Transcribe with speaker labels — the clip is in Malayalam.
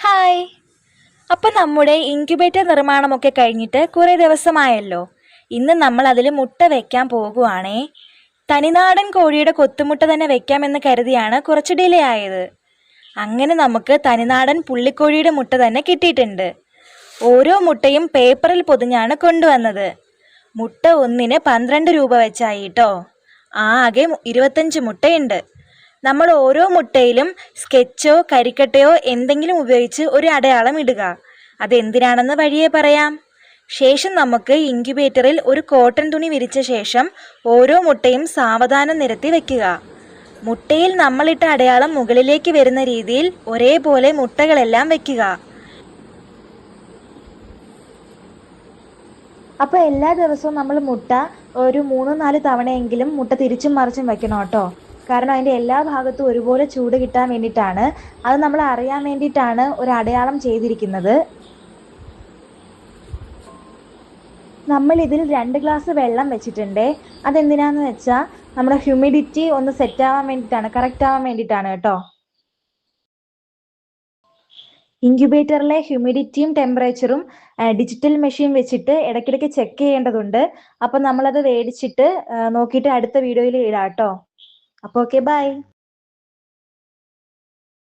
Speaker 1: ഹായ്. അപ്പം നമ്മുടെ ഇൻക്യുബേറ്റർ നിർമ്മാണമൊക്കെ കഴിഞ്ഞിട്ട് കുറേ ദിവസമായല്ലോ. ഇന്ന് നമ്മൾ അതിൽ മുട്ട വെക്കാൻ പോകുവാണേ. തനിനാടൻ കോഴിയുടെ കൊത്തുമുട്ട തന്നെ വെക്കാമെന്ന് കരുതിയാണ് കുറച്ച് ഡിലേ ആയത്. അങ്ങനെ നമുക്ക് തനിനാടൻ പുള്ളിക്കോഴിയുടെ മുട്ട തന്നെ കിട്ടിയിട്ടുണ്ട്. ഓരോ മുട്ടയും പേപ്പറിൽ പൊതിഞ്ഞാണ് കൊണ്ടുവന്നത്. മുട്ട ഒന്നിന് 12 രൂപ വെച്ചായി കേട്ടോ. ആകെ 25 മുട്ടയുണ്ട്. നമ്മൾ ഓരോ മുട്ടയിലും സ്കെച്ചോ കരിക്കട്ടയോ എന്തെങ്കിലും ഉപയോഗിച്ച് ഒരു അടയാളം ഇടുക. അതെന്തിനാണെന്ന് വഴിയേ പറയാം. ശേഷം നമുക്ക് ഇൻക്യുബേറ്ററിൽ ഒരു കോട്ടൺ തുണി വിരിച്ച ശേഷം ഓരോ മുട്ടയും സാവധാനം നിരത്തി വെക്കുക. മുട്ടയിൽ നമ്മളിട്ട അടയാളം മുകളിലേക്ക് വരുന്ന രീതിയിൽ ഒരേപോലെ മുട്ടകളെല്ലാം വെക്കുക. അപ്പോൾ എല്ലാ ദിവസവും നമ്മൾ മുട്ട ഒരു 3-4 തവണയെങ്കിലും മുട്ട തിരിച്ചും മറിച്ചും വെക്കണം കേട്ടോ. കാരണം അതിൻ്റെ എല്ലാ ഭാഗത്തും ഒരുപോലെ ചൂട് കിട്ടാൻ വേണ്ടിയിട്ടാണ്. അത് നമ്മൾ അറിയാൻ വേണ്ടിയിട്ടാണ് ഒരു അടയാളം ചെയ്തിരിക്കുന്നത്. നമ്മളിതിൽ 2 ഗ്ലാസ് വെള്ളം വെച്ചിട്ടുണ്ട്. അതെന്തിനാന്ന് വെച്ചാൽ നമ്മുടെ ഹ്യൂമിഡിറ്റി ഒന്ന് സെറ്റ് ആവാൻ വേണ്ടിയിട്ടാണ്, കറക്റ്റ് ആവാൻ വേണ്ടിയിട്ടാണ് കേട്ടോ. ഇൻക്യുബേറ്ററിലെ ഹ്യൂമിഡിറ്റിയും ടെമ്പറേച്ചറും ഡിജിറ്റൽ മെഷീൻ വെച്ചിട്ട് ഇടയ്ക്കിടയ്ക്ക് ചെക്ക് ചെയ്യേണ്ടതുണ്ട്. അപ്പം നമ്മളത് മേടിച്ചിട്ട് നോക്കിയിട്ട് അടുത്ത വീഡിയോയിൽ ഇടാം കേട്ടോ. അപ്പോൾ ഓക്കെ, ബൈ.